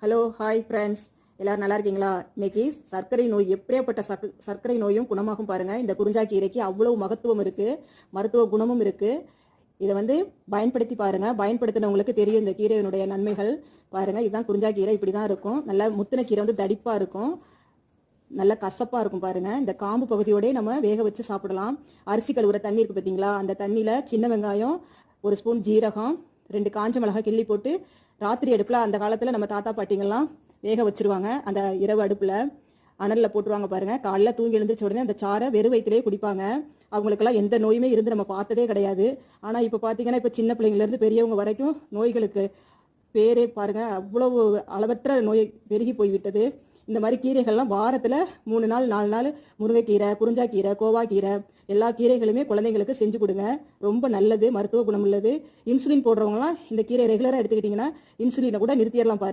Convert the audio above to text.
Hello hi friends, எல்லாரும் நல்லா இருக்கீங்களா? இன்னைக்கு சர்க்கரை நோய், எப்படியாப்பட்ட சர்க்கரை நோயும் குணமாகும் பாருங்க. இந்த குறிஞ்சா கீரைக்கு அவ்வளவு மகத்துவம் இருக்கு, மருத்துவ குணமும் இருக்கு. இதை பயன்படுத்தி பாருங்க. பயன்படுத்தினவங்களுக்கு தெரியும் இந்த கீரையினுடைய நன்மைகள். பாருங்க, இதுதான் குறிஞ்சா கீரை. இப்படிதான் இருக்கும். நல்லா முத்தின கீரை தடிப்பா இருக்கும், நல்ல கசப்பா இருக்கும். பாருங்க, இந்த காம்பு பகுதியோட நம்ம வேக வச்சு சாப்பிடலாம். அரிசி கழுவுற தண்ணி இருக்கு பார்த்தீங்களா, அந்த தண்ணியில சின்ன வெங்காயம், ஒரு ஸ்பூன் ஜீரகம், 2 காஞ்ச மிளகாய் கிள்ளி போட்டு ராத்திரி அடுப்புல, அந்த காலத்துல நம்ம தாத்தா பாட்டிங்கெல்லாம் வேக வச்சிருவாங்க. அந்த இரவு அடுப்புல அனல்ல போட்டுருவாங்க பாருங்க. காலைல தூங்கி எழுந்திரிச்ச உடனே அந்த சாரை வெறும் வயிற்றிலே குடிப்பாங்க. அவங்களுக்கெல்லாம் எந்த நோயுமே இருந்து நம்ம பார்த்ததே கிடையாது. ஆனா இப்ப பாத்தீங்கன்னா, இப்ப சின்ன பிள்ளைங்கள்ல இருந்து பெரியவங்க வரைக்கும் நோய்களுக்கு பேரே பாருங்க, அவ்வளவு அளவற்ற நோய் பெருகி போய்விட்டது. இந்த மாதிரி கீரைகள்லாம் வாரத்துல 3 நாள் 4 நாள் முருங்கைக்கீரை, குறிஞ்சா கீரை, கோவா கீரை, எல்லா கீரைகளுமே குழந்தைங்களுக்கு செஞ்சு கொடுங்க. ரொம்ப நல்லது, மருத்துவ குணம் உள்ளது. இன்சுலின் போடுறவங்கலாம் இந்த கீரை ரெகுலரா எடுத்துக்கிட்டீங்கன்னா இன்சுலினை கூட நிறுத்திடலாம் பாருங்க.